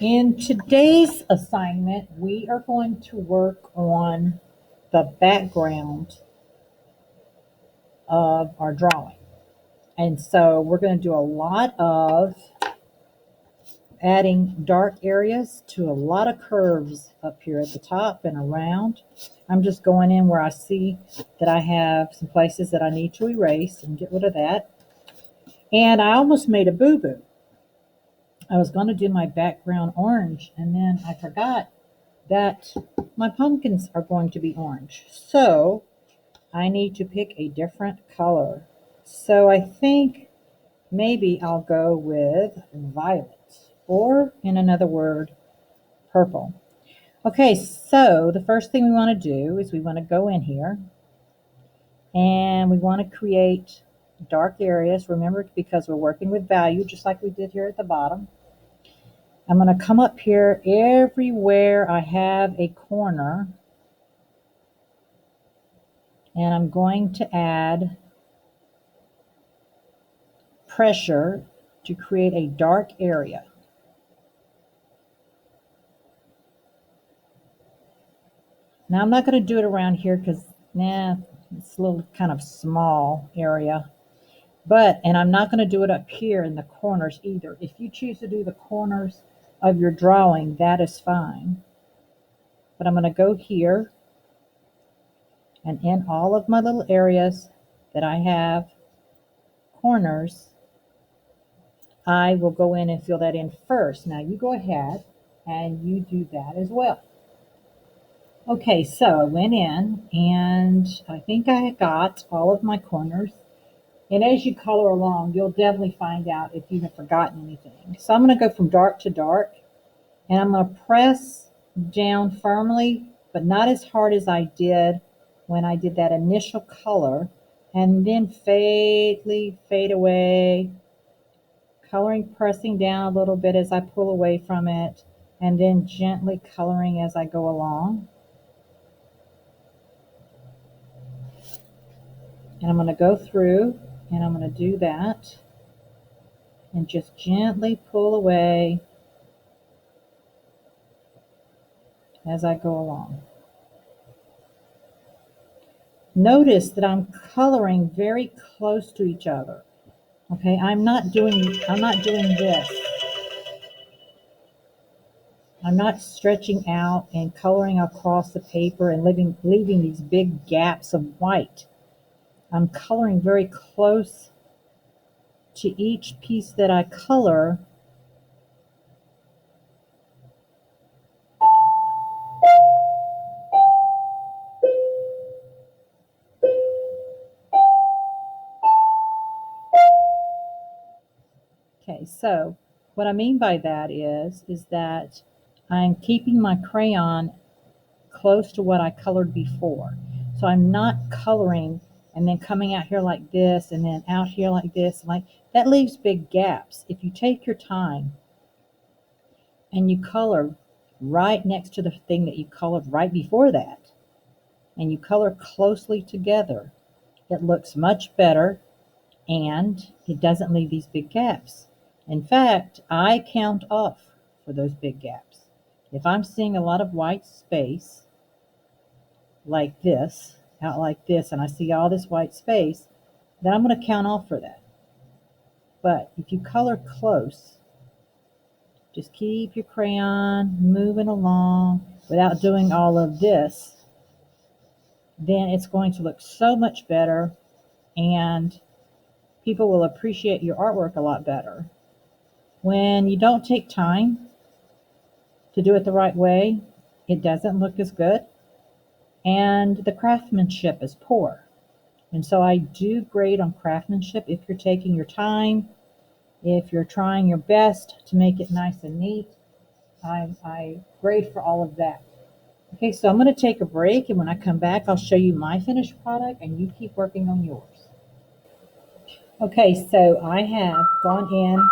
In today's assignment, we are going to work on the background of our drawing. And so we're going to do a lot of adding dark areas to a lot of curves up here at the top and around. I'm just going in where I see that I have some places that I need to erase and get rid of that. And I almost made a boo-boo. I was going to do my background orange, and then I forgot that my pumpkins are going to be orange. So I need to pick a different color. So I think maybe I'll go with violet, or in another word, purple. Okay, so the first thing we want to do is we want to go in here and we want to create dark areas. Remember, because we're working with value, just like we did here at the bottom. I'm going to come up here everywhere I have a corner, and I'm going to add pressure to create a dark area. Now I'm not going to do it around here because it's a little kind of small area. And I'm not going to do it up here in the corners either. If you choose to do the corners of your drawing, that is fine. But I'm going to go here, and in all of my little areas that I have corners, I will go in and fill that in first. Now you go ahead and you do that as well. Okay, so I went in and I think I got all of my corners. And as you color along, you'll definitely find out if you have forgotten anything. So I'm going to go from dark to dark, and I'm going to press down firmly, but not as hard as I did when I did that initial color, and then fade away, coloring, pressing down a little bit as I pull away from it, and then gently coloring as I go along. And I'm going to go through and I'm going to do that and just gently pull away as I go along. Notice that I'm coloring very close to each other. Okay, I'm not doing this. I'm not stretching out and coloring across the paper and leaving these big gaps of white. I'm coloring very close to each piece that I color. Okay, so what I mean by that is that I'm keeping my crayon close to what I colored before. So I'm not coloring and then coming out here like this and then out here like this. Like that leaves big gaps. If you take your time and you color right next to the thing that you colored right before that, and you color closely together, it looks much better and it doesn't leave these big gaps. In fact, I count off for those big gaps. If I'm seeing a lot of white space like this, out like this, and I see all this white space, then I'm going to count off for that. But if you color close, just keep your crayon moving along without doing all of this, then it's going to look so much better and people will appreciate your artwork a lot better. When you don't take time to do it the right way, it doesn't look as good and the craftsmanship is poor. And so I do grade on craftsmanship if you're taking your time, if you're trying your best to make it nice and neat. I grade for all of that. Okay, so I'm going to take a break, and when I come back, I'll show you my finished product, and you keep working on yours. Okay, so I have gone in.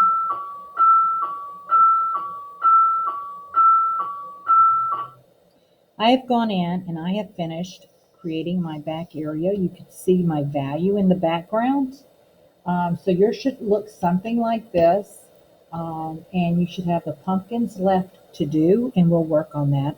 I have gone in and I have finished creating my back area. You can see my value in the background. So yours should look something like this. And you should have the pumpkins left to do, and we'll work on that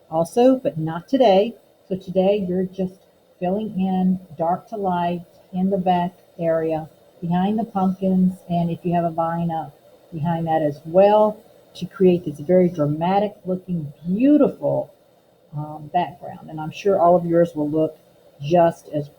also, but not today. So today you're just filling in dark to light in the back area behind the pumpkins, and if you have a vine up behind that as well, to create this very dramatic looking, beautiful background. And I'm sure all of yours will look just as